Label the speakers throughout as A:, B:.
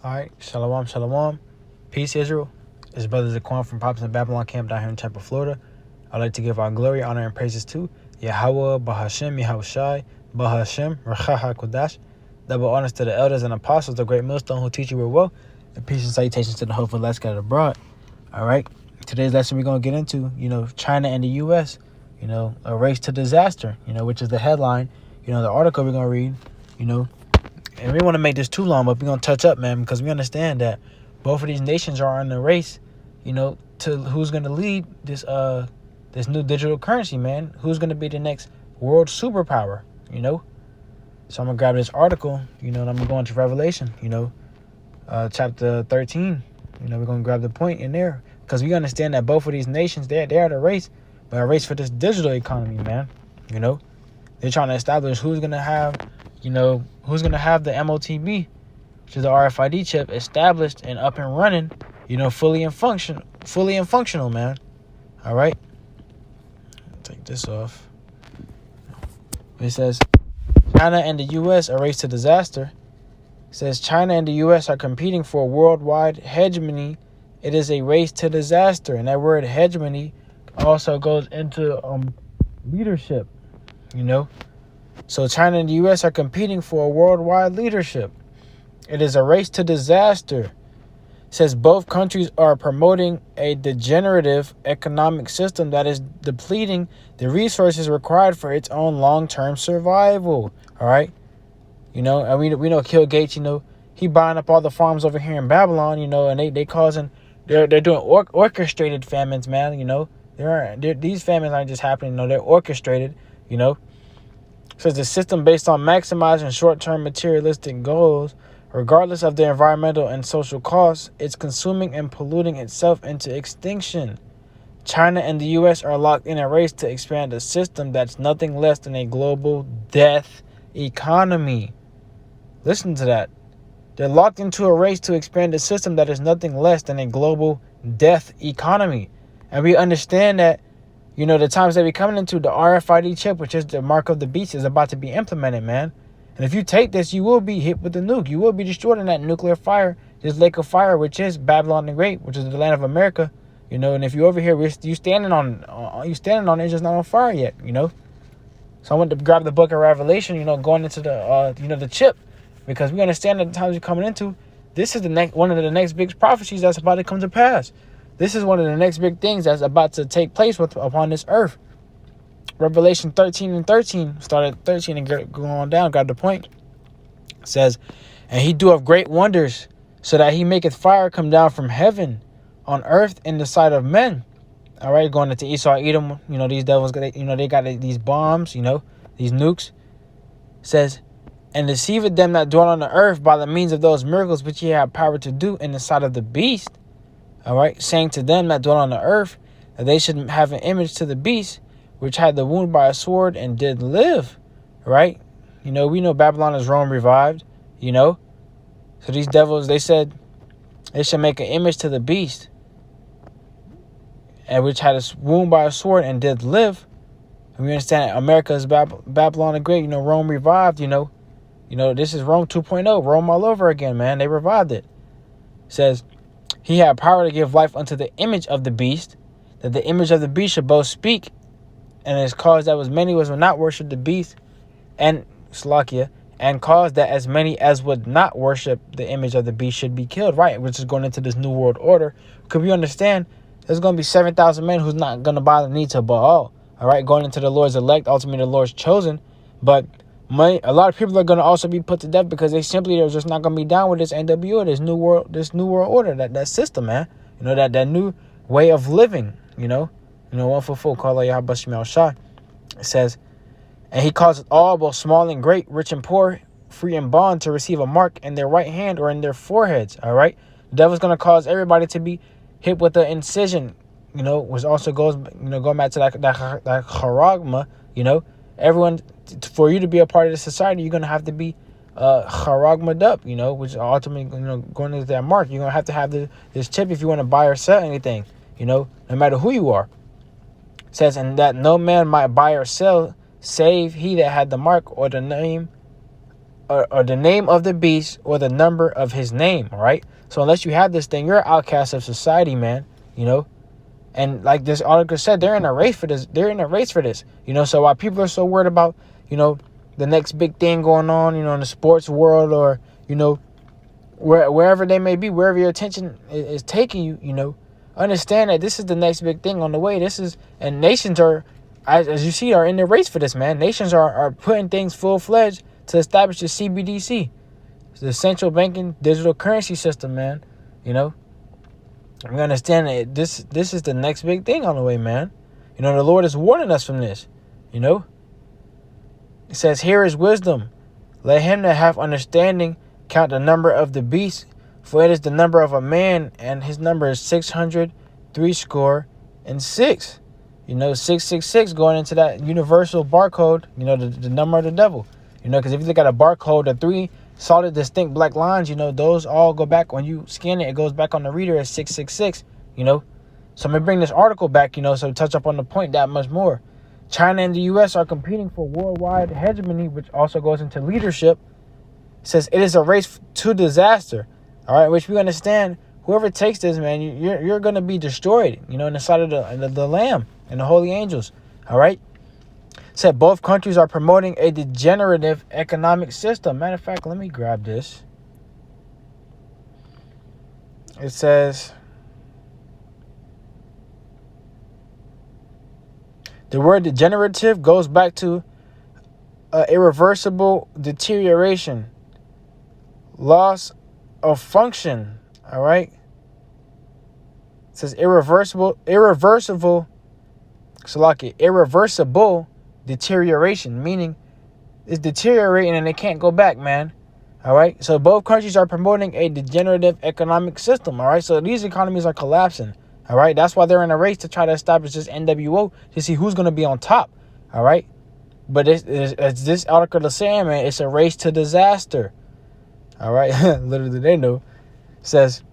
A: All right, shalom, shalom. Peace, Israel. It's Brother Zaquan from Pops in Babylon Camp down here in Tampa, Florida. I'd like to give our glory, honor, and praises to Yahweh, Bahashem, Yahushai, Bahashem, Rachaha Kodash. Double honors to the elders and apostles, the great millstone who teach you well, and peace and salutations to the hopeful last scattered abroad. All right, today's lesson we're going to get into, China and the U.S., a race to disaster, which is the headline, the article we're going to read, and we want to make this too long, but we're going to touch up, man, because we understand that both of these nations are in the race, to who's going to lead this new digital currency, man. Who's going to be the next world superpower, So I'm going to grab this article, and I'm going to go into Revelation, chapter 13. We're going to grab the point in there because we understand that both of these nations, they're the race, but a race for this digital economy, man. They're trying to establish who's going to have the MOTB, which is the RFID chip, established and up and running, fully and functional, man. All right. Take this off. It says, China and the U.S. a race to disaster. It says, China and the U.S. are competing for a worldwide hegemony. It is a race to disaster. And that word hegemony also goes into leadership, So China and the U.S. are competing for a worldwide leadership. It is a race to disaster. It says both countries are promoting a degenerative economic system that is depleting the resources required for its own long-term survival. All right. And we know Bill Gates, he buying up all the farms over here in Babylon, and they're doing orchestrated famines, man. These famines aren't just happening, they're orchestrated, Says the system based on maximizing short-term materialistic goals, regardless of the environmental and social costs, it's consuming and polluting itself into extinction. China and the U.S. are locked in a race to expand a system that's nothing less than a global death economy. Listen to that. They're locked into a race to expand a system that is nothing less than a global death economy. And we understand that the times that we're coming into, the RFID chip, which is the mark of the beast, is about to be implemented, man. And if you take this, you will be hit with the nuke. You will be destroyed in that nuclear fire, this lake of fire, which is Babylon the Great, which is the land of America. And if you're over here, you standing on it, it's just not on fire yet, So I went to grab the book of Revelation, going into the chip, because we understand that the times we're coming into, this is one of the next big prophecies that's about to come to pass. This is one of the next big things that's about to take place upon this earth. Revelation 13 and 13, started 13 and go on down, got the point. It says, and he doeth great wonders, so that he maketh fire come down from heaven on earth in the sight of men. All right, going into Esau, Edom, these devils, they got these bombs, these nukes. It says, and deceiveth them that dwell on the earth by the means of those miracles which ye have power to do in the sight of the beast. All right, saying to them that dwell on the earth that they should have an image to the beast, which had the wound by a sword and did live. Right? We know Babylon is Rome revived, So these devils, they said they should make an image to the beast, and which had a wound by a sword and did live. And we understand that America is Babylon the Great, Rome revived, This is Rome 2.0, Rome all over again, man. They revived it. It says, he had power to give life unto the image of the beast, that the image of the beast should both speak, and his cause that was many was would not worship the beast, and Slakia, and caused that as many as would not worship the image of the beast should be killed, right? Which is going into this new world order. Because we understand there's going to be 7,000 men who's not going to bow the knee to Baal, all right? Going into the Lord's elect, ultimately the Lord's chosen. But a lot of people are going to also be put to death because they simply are just not going to be down with this NWO, this new world order, that system, man. That new way of living, one for full, call Yahweh Bashim Shah. It says, and he causeth all, both small and great, rich and poor, free and bond, to receive a mark in their right hand or in their foreheads. All right. The devil's going to cause everybody to be hit with the incision, which also goes, going back to that charagma, everyone, for you to be a part of the society, you're going to have to be charagma'd up, which ultimately, going into that mark, you're going to have this chip if you want to buy or sell anything, no matter who you are. It says, and that no man might buy or sell, save he that had the mark or the name or the name of the beast or the number of his name, all right? So unless you have this thing, you're an outcast of society, man, you know? And like this article said, they're in a race for this. They're in a race for this, you know? So while people are so worried about, you know, the next big thing going on, you know, in the sports world or, you know, wherever they may be, wherever your attention is taking you, you know, understand that this is the next big thing on the way. And nations are, as you see, are in the race for this, man. Nations are putting things full-fledged to establish the CBDC, the central banking digital currency system, man. You know, we understand that this is the next big thing on the way, man. You know, the Lord is warning us from this, you know. It says, here is wisdom. Let him that have understanding count the number of the beast, for it is the number of a man, and his number is 666. You know, 666 going into that universal barcode, you know, the number of the devil. You know, because if you look at a barcode, the 3 solid distinct black lines, you know, those all go back. When you scan it, it goes back on the reader as 666, you know. So I'm going to bring this article back, you know, so to touch up on the point that much more. China and the U.S. are competing for worldwide hegemony, which also goes into leadership. It says it is a race to disaster, all right, which we understand. Whoever takes this, man, you're going to be destroyed, you know, in the sight of the Lamb and the holy angels, all right? It said both countries are promoting a degenerative economic system. Matter of fact, let me grab this. It says, the word degenerative goes back to irreversible deterioration, loss of function, all right? It says irreversible deterioration, meaning it's deteriorating and it can't go back, man. All right. So both countries are promoting a degenerative economic system. All right. So these economies are collapsing. All right. That's why they're in a race to try to establish this NWO to see who's going to be on top. All right. But as this article is saying, man, it's a race to disaster. All right. Little do they know. It says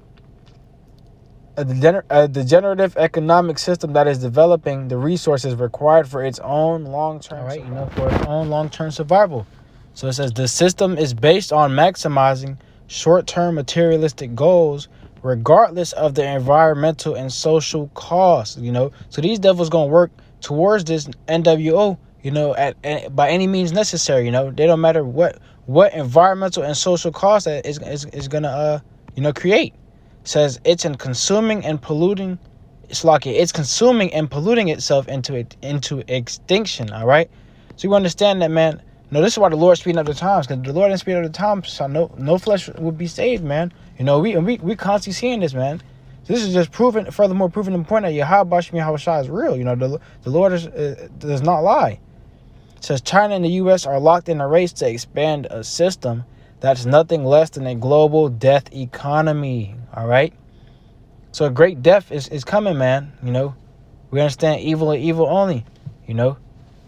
A: a degenerative economic system that is developing the resources required for its own long-term, right? You know, for its own long-term survival. So it says the system is based on maximizing short-term materialistic goals, regardless of the environmental and social costs. You know, so these devils gonna work towards this NWO. You know, at by any means necessary. You know, they don't matter what environmental and social cost that is gonna create. Says it's consuming and polluting itself into extinction. All right, so you understand that, man. No, this is why the Lord speeding up the times, because the Lord didn't speed up the times, so no flesh would be saved, man. You know, we constantly seeing this, man. So this is just furthermore proving the point that Yahweh Shai is real. You know, the Lord does not lie. It says China and the U.S. are locked in a race to expand a system that's nothing less than a global death economy. All right. So a great death is coming, man. You know, we understand evil and evil only, you know.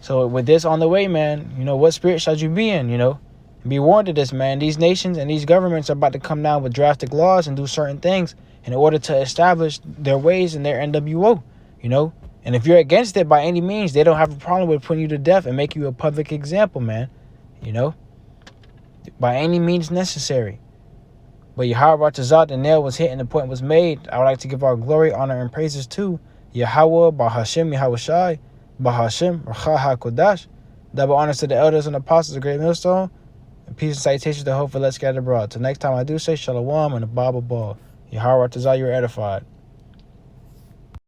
A: So with this on the way, man, you know, what spirit should you be in, you know? And be warned of this, man. These nations and these governments are about to come down with drastic laws and do certain things in order to establish their ways and their NWO, you know. And if you're against it by any means, they don't have a problem with putting you to death and make you a public example, man, you know, by any means necessary. But Yahweh Tazat, the nail was hit and the point was made. I would like to give our glory, honor, and praises to Yahweh, Bahashem, Yahweh Shai, Bahashem, Racha HaKodash. Double honors to the elders and apostles of Great Millstone. And peace and salutations to hope for Let's Get Abroad. Till next time I do say Shalom and a Bible Ball. Yahweh Tazat, you are edified.